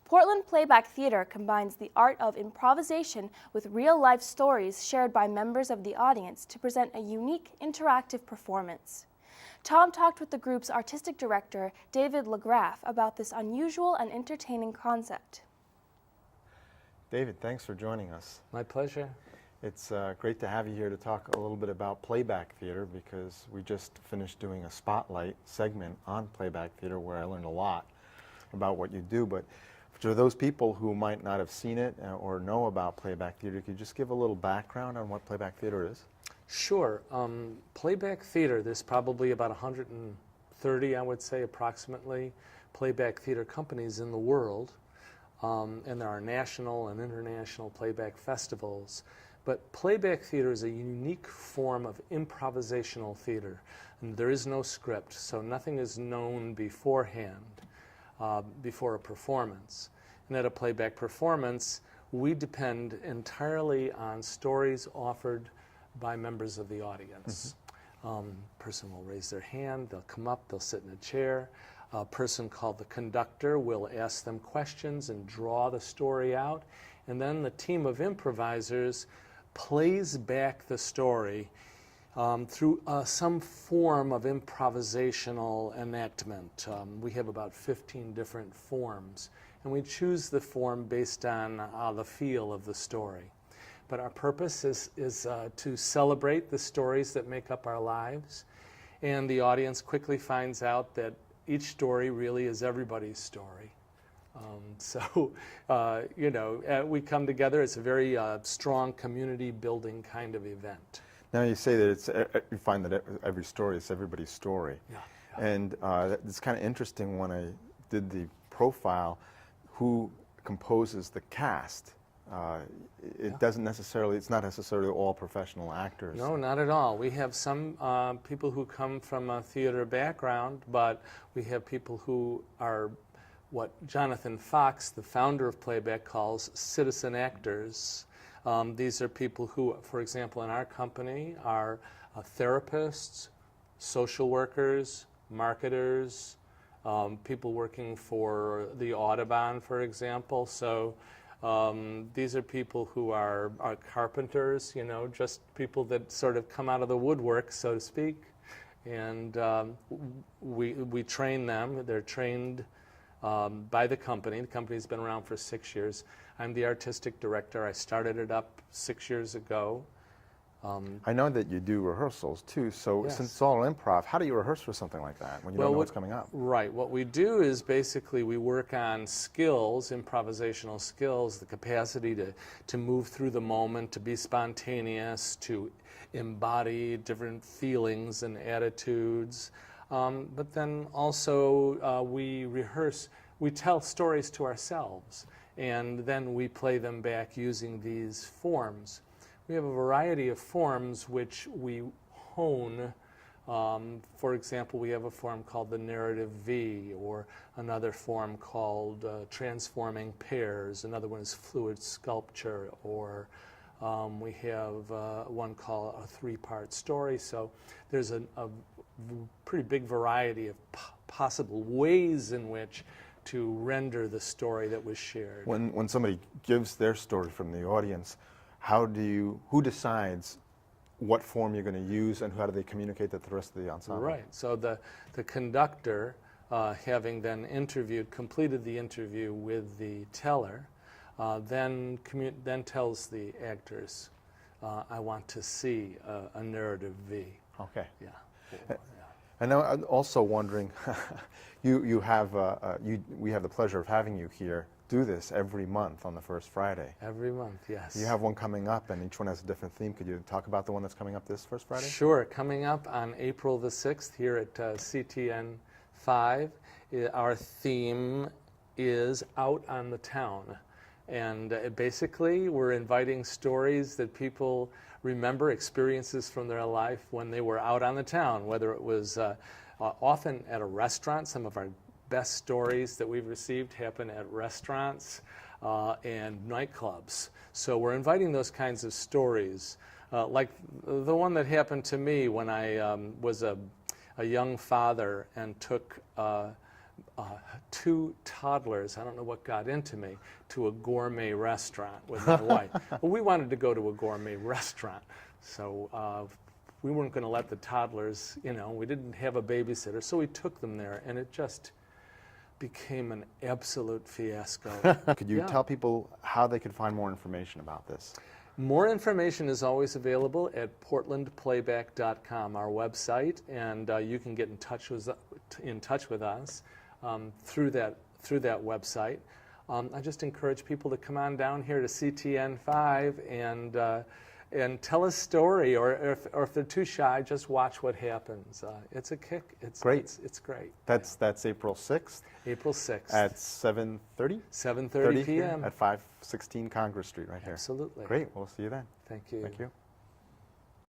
Portland Playback Theatre combines the art of improvisation with real-life stories shared by members of the audience to present a unique, interactive performance. Tom talked with the group's artistic director, David LaGraffe, about this unusual and entertaining concept. David, thanks for joining us. My pleasure. It's great to have you here to talk a little bit about Playback Theatre, because we just finished doing a spotlight segment on Playback Theatre where I learned a lot about what you do. But for those people who might not have seen it or know about Playback Theatre, could you just give a little background on what Playback Theatre is? Sure. Playback Theatre, there's probably about 130, I would say, approximately, playback theatre companies in the world. And there are national and international playback festivals. But playback theatre is a unique form of improvisational theatre. And there is no script, so nothing is known beforehand, before a performance. And at a playback performance, we depend entirely on stories offered by members of the audience. Person will raise their hand, they'll come up, they'll sit in a chair. A person called the conductor will ask them questions and draw the story out. And then the team of improvisers plays back the story through some form of improvisational enactment. We have about 15 different forms, and we choose the form based on the feel of the story. But our purpose is to celebrate the stories that make up our lives, and the audience quickly finds out that each story really is everybody's story. You know, we come together. It's a very strong community-building kind of event. Now you say that you find that every story is everybody's story. Yeah. And it's kind of interesting when I did the profile, who composes the cast. It's not necessarily all professional actors. No, not at all. We have some people who come from a theater background, but we have people who are what Jonathan Fox, the founder of Playback, calls citizen actors. These are people who, for example, in our company are therapists, social workers, marketers, people working for the Audubon, for example. So these are people who are carpenters, you know, just people that sort of come out of the woodwork, so to speak. And we train them. They're trained by the company. The company's been around for 6 years. I'm the artistic director. I started it up 6 years ago. I know that you do rehearsals too, so yes. Since it's all improv, how do you rehearse for something like that when you don't know what's coming up? Right. What we do is basically we work on skills, improvisational skills, the capacity to move through the moment, to be spontaneous, to embody different feelings and attitudes. But then also we rehearse, we tell stories to ourselves, and then we play them back using these forms. We have a variety of forms which we hone. For example, we have a form called the narrative V, or another form called transforming pairs. Another one is fluid sculpture, or we have one called a three-part story. So there's a pretty big variety of possible ways in which to render the story that was shared. When somebody gives their story from the audience, who decides what form you're going to use, and how do they communicate that to the rest of the ensemble? Right. So the conductor, having then completed the interview with the teller, then tells the actors, I want to see a narrative V. Okay. Yeah. And now I'm also wondering, we have the pleasure of having you here do this every month on the first Friday. Every month, yes. You have one coming up, and each one has a different theme. Could you talk about the one that's coming up this first Friday? Sure. Coming up on April the 6th here at CTN 5, our theme is Out on the Town. And basically, we're inviting stories that people remember, experiences from their life when they were out on the town, whether it was often at a restaurant. Some of our best stories that we've received happen at restaurants and nightclubs. So we're inviting those kinds of stories, like the one that happened to me when I was a young father and took 2 toddlers, I don't know what got into me, to a gourmet restaurant with my wife. Well, we wanted to go to a gourmet restaurant, so we weren't going to let the toddlers, we didn't have a babysitter, so we took them there, and it just became an absolute fiasco. Could you tell people how they could find more information about this? More information is always available at portlandplayback.com, our website, and you can get in touch with us through that website. I just encourage people to come on down here to CTN5 and tell a story, or if they're too shy, just watch what happens. It's a kick. It's great. It's great. That's April 6th. April 6th. At 7:30? 7:30 p.m. At 516 Congress Street right here. Absolutely. Great. We'll see you then. Thank you. Thank you.